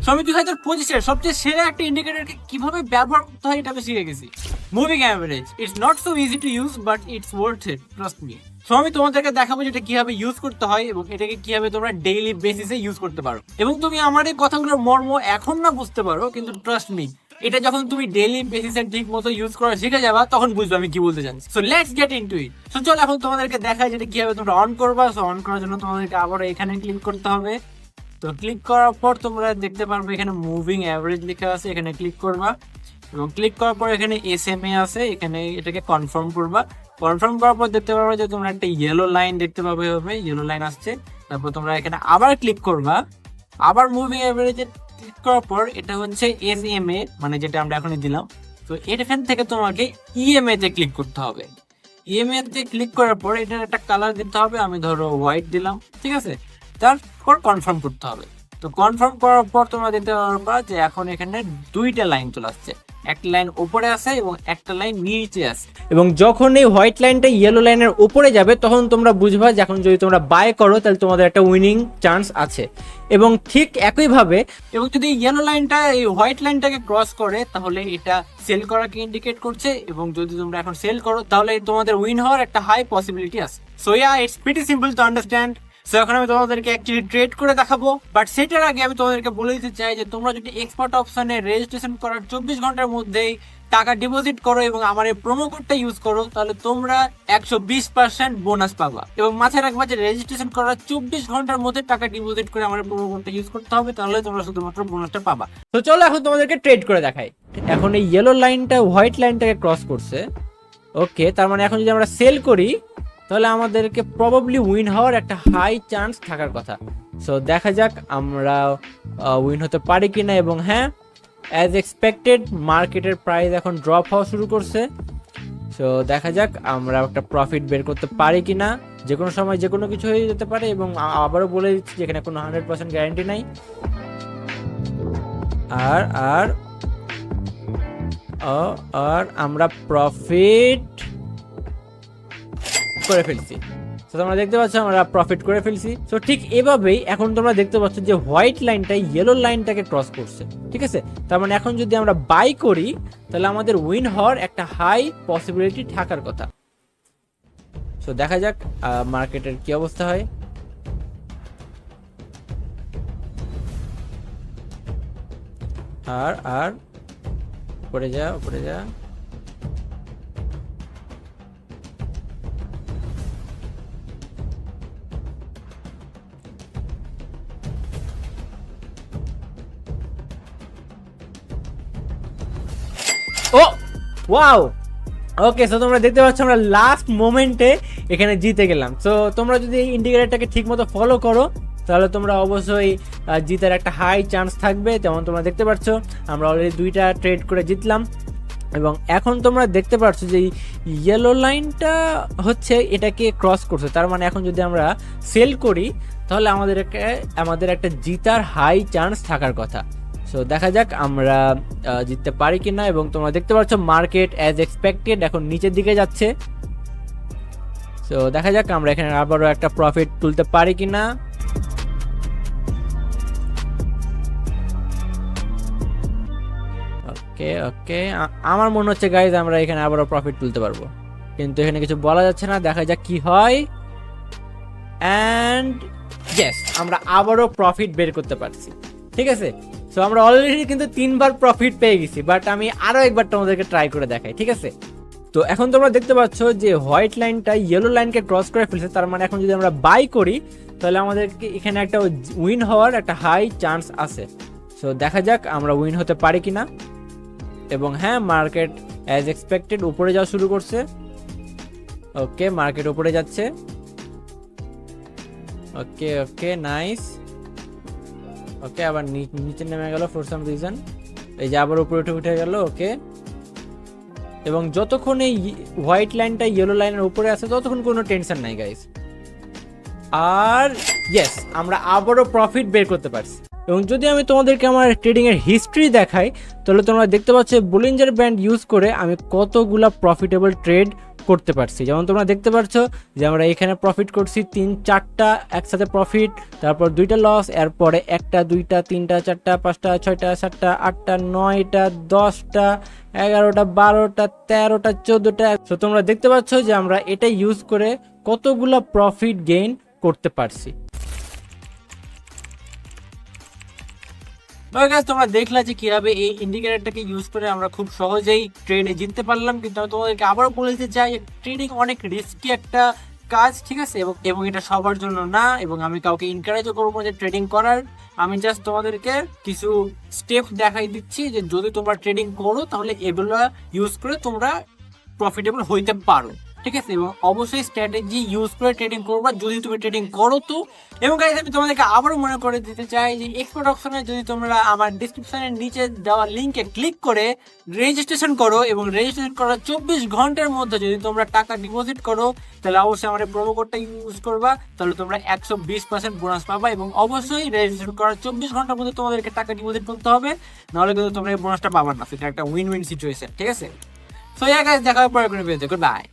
So আমি 2025-এর সবচেয়ে সেরা একটা ইন্ডিকেটরকে কিভাবে ব্যবহার করতে হয় এটা আমি শিখে গেছি। Moving average, it's not so easy to use but it's worth it, trust me. So আমি তোমাদেরকে দেখাবো যেটা কিভাবে ইউজ করতে হয় এবং এটাকে কিভাবে তোমরা ডেইলি বেসিসে ইউজ করতে পারো। এবং তুমি আমার এই কথাগুলোর মর্ম এখন না বুঝতে পারো, কিন্তু ট্রাস্ট মি, এটা যখন তুমি ডেইলি বেসিসে ঠিক মতো ইউজ করা শিখে যাবা তখন বুঝবে আমি কি বলতে চাচ্ছি। So let's get into it. So চলো এখন তোমাদেরকে দেখাই যেটা কিভাবে তোমরা অন করবা। সো অন করার জন্য তোমাদেরকে আবার এখানে ক্লিক করতে হবে। তো ক্লিক করার পর তোমরা দেখতে পারবে এখানে মুভিং অ্যাভারেজ লেখা আছে, এখানে ক্লিক করবা এবং ক্লিক করার পর এখানে SMA আছে, এখানে এটাকে কনফার্ম করবা। কনফার্ম করার পর দেখতে পারবে যে তোমরা একটা ইয়েলো লাইন দেখতে পাবে, ইয়েলো লাইন আসছে। তারপর তোমরা এখানে আবার ক্লিক করবা, আবার মুভিং অ্যাভারেজে ক্লিক করার পর এটা হচ্ছে SMA, মানে যেটা আমরা এখনই দিলাম। তো এখান থেকে তোমাকে EMA তে ক্লিক করতে হবে। EMA তে ক্লিক করার পর এটার একটা কালার দিতে হবে, আমি ধরো হোয়াইট দিলাম, ঠিক আছে। তারপর কনফার্ম করতে হবে। তো কনফার্ম করার পর তোমরা দেখতে পারবা যে এখন এখানে দুইটা লাইন চলে আসছে, একটা লাইন উপরে আছে এবং একটা লাইন নিচে আছে। এবং যখন এই হোয়াইট লাইনটা ইয়েলো লাইনের উপরে যাবে তখন তোমরা বুঝবা যে এখন যদি তোমরা বাই করো তাহলে তোমাদের একটা উইনিং চান্স আছে। এবং ঠিক একইভাবে এবং যদি ইয়েলো লাইনটা এই হোয়াইট লাইনটাকে ক্রস করে তাহলে এটা সেল করাকে ইন্ডিকেট করছে, এবং যদি তোমরা এখন সেল করো তাহলে তোমাদের উইন হওয়ার একটা হাই পসিবিলিটি আছে। So yeah, it's pretty simple to understand. So এখন আমি তোমাদেরকে অ্যাকচুয়ালি ট্রেড করে দেখাবো, বাট সেটার আগে আমি তোমাদেরকে বলে দিতে চাই যে তোমরা যদি এক্সপার্ট অপশনে রেজিস্ট্রেশন করার 24 ঘন্টার মধ্যেই টাকা ডিপোজিট করো এবং আমার এই প্রোমো কোডটা ইউজ করো তাহলে তোমরা 120% বোনাস পাবা। এবং মাথায় রাখবা যে রেজিস্ট্রেশন করার 24 ঘন্টার মধ্যে টাকা ডিপোজিট করে আমার প্রোমো কোডটা ইউজ করতে হবে, তাহলে তোমরা শুধুমাত্র বোনাসটা পাবা। তো চলো এখন তোমাদেরকে ট্রেড করে দেখাই। এখন এই ইয়েলো লাইনটা হোয়াইট লাইনটাকে ক্রস করছে, ওকে। তার মানে এখন যদি আমরা সেল করি তাহলে আমাদেরকে প্রবাবলি উইন হওয়ার একটা হাই চান্স থাকার কথা। সো দেখা যাক আমরা উইন হতে পারি কিনা। এবং হ্যাঁ, অ্যাজ এক্সপেক্টেড মার্কেটের প্রাইস এখন ড্রপ হওয়া শুরু করছে। সো দেখা যাক আমরা একটা প্রফিট বের করতে পারি কিনা। যে কোনো সময় যে কোনো কিছু হয়ে যেতে পারে, এবং আবারও বলে দিচ্ছি যেখানে কোনো 100% গ্যারান্টি নাই। আর আর আর আমরা প্রফিট করে ফেলছি। তো তোমরা দেখতে পাচ্ছ আমরা প্রফিট করে ফেলছি। তো ঠিক এভাবেই এখন তোমরা দেখতে পাচ্ছ যে হোয়াইট লাইনটা ইয়েলো লাইনটাকে ক্রস করছে, ঠিক আছে। তার মানে এখন যদি আমরা বাই করি তাহলে আমাদের উইন হওয়ার একটা হাই পসিবিলিটি থাকার কথা। সো দেখা যাক মার্কেটের কি অবস্থা হয়। আর আর উপরে যা, উপরে যা। ও ওয়াও, ওকে। সো তোমরা দেখতে পাচ্ছ আমরা লাস্ট মোমেন্টে এখানে জিতে গেলাম। সো তোমরা যদি এই ইন্ডিকেটরটাকে ঠিক মতো ফলো করো তাহলে তোমরা অবশ্যই জিতার একটা হাই চান্স থাকবে। যেমন তোমরা দেখতে পাচ্ছ আমরা অলরেডি 2টা ট্রেড করে জিতলাম। এবং এখন তোমরা দেখতে পাচ্ছ যে ইয়েলো লাইনটা হচ্ছে এটাকে ক্রস করছে, তার মানে এখন যদি আমরা সেল করি তাহলে আমাদের একটা জিতার হাই চান্স থাকার কথা। সো দেখা যাক আমরা জিততে পারি কিনা। এবং তোমরা দেখতে পাচ্ছ মার্কেট অ্যাজ এক্সপেক্টেড এখন নিচের দিকে যাচ্ছে। সো দেখা যাক আমরা এখানে আবারও একটা প্রফিট তুলতে পারি কিনা। ওকে ওকে, আমার মনে হচ্ছে গাইজ আমরা এখানে আবারও প্রফিট তুলতে পারবো, কিন্তু এখানে কিছু বলা যাচ্ছে না। দেখা যাক কি হয়। অ্যান্ড ইয়েস, আমরা আবারও প্রফিট বের করতে পারছি, ঠিক আছে। সো আমরা অলরেডি কিন্তু 3বার প্রফিট পেয়ে গেছি, বাট আমি আরো একবার তোমাদেরকে ট্রাই করে দেখাই, ঠিক আছে। তো এখন তোমরা দেখতে পাচ্ছ যে হোয়াইট লাইনটা ইয়েলো লাইনকে ক্রস করে ফেলছে, তার মানে এখন যদি আমরা বাই করি তাহলে আমাদেরকে এখানে একটা উইন হওয়ার একটা হাই চান্স আছে। সো দেখা যাক আমরা উইন হতে পারি কিনা। এবং হ্যাঁ, মার্কেট অ্যাজ এক্সপেক্টেড উপরে যাওয়া শুরু করছে। ওকে, মার্কেট উপরে যাচ্ছে। ওকে ওকে, নাইস। ওকে, আবার নিচে নেমে গেল ফর সাম রিজন। এই যে আবার উপরে উঠে গেল। ওকে, এবং যতক্ষণ এই হোয়াইট লাইনটা ইয়েলো লাইনের উপরে আছে ততক্ষণ কোনো টেনশন নাই গাইস। আর ইয়েস, আমরা আবারও প্রফিট বের করতে পারছি। এবং যদি আমি তোমাদেরকে আমার ট্রেডিং এর হিস্ট্রি দেখাই তাহলে তোমরা দেখতে পাচ্ছ বোলিঞ্জার ব্যান্ড ইউজ করে আমি কতগুলা প্রফিটেবল ট্রেড করতে পারছি। যেমন তোমরা দেখতে পাচ্ছ যে আমরা এখানে প্রফিট করছি 3-4টা একসাথে প্রফিট, তারপর 2টা লস, এরপরে 1টা 2টা 3টা 4টা 5টা 6টা 7টা 8টা 9টা 10টা 11টা 12টা 13টা 14টা। তো তোমরা দেখতে পাচ্ছ যে আমরা এটা ইউজ করে কতগুলা প্রফিট গেইন করতে পারছি। তোমরা দেখলা যে কিভাবে এই ইন্ডিকেটরটাকে ইউজ করে আমরা খুব সহজেই ট্রেডে জিততে পারলাম। কিন্তু আমি তোমাদেরকে আবারও বলতে চাই, ট্রেডিং অনেক রিস্কি একটা কাজ, ঠিক আছে, এবং এটা সবার জন্য না, এবং আমি কাউকে এনকারেজও করবো যে ট্রেডিং করার। আমি জাস্ট তোমাদেরকে কিছু স্টেপ দেখাই দিচ্ছি যে যদি তোমরা ট্রেডিং করো তাহলে এগুলো ইউজ করে তোমরা প্রফিটেবল হইতে পারো, ঠিক আছে। এবং অবশ্যই স্ট্র্যাটেজি ইউজ করে ট্রেডিং করবা যদি তুমি ট্রেডিং করো তো। এবং গাইস আমি তোমাদেরকে আবারও মনে করে দিতে চাই যে এক্সপোর্ট অপশনে যদি তোমরা আমার ডিসক্রিপশনের নিচে দেওয়া লিঙ্কে ক্লিক করে রেজিস্ট্রেশন করো, এবং রেজিস্ট্রেশন করার 24 ঘন্টার মধ্যে যদি তোমরা টাকা ডিপোজিট করো, তাহলে অবশ্যই আমার প্রোমো কোডটা ইউজ করবা, তাহলে তোমরা 120% বোনাস পাবা। এবং অবশ্যই রেজিস্ট্রেশন করার 24 ঘন্টার মধ্যে তোমাদেরকে টাকা ডিপোজিট করতে হবে, নাহলে কিন্তু তোমরা এই বোনাসটা পাবা না। সেটা একটা উইন উইন সিচুয়েশন, ঠিক আছে। সো ইয়া গাইস, দেখা হবে পরের কোনো ভিডিওতে। Good bye.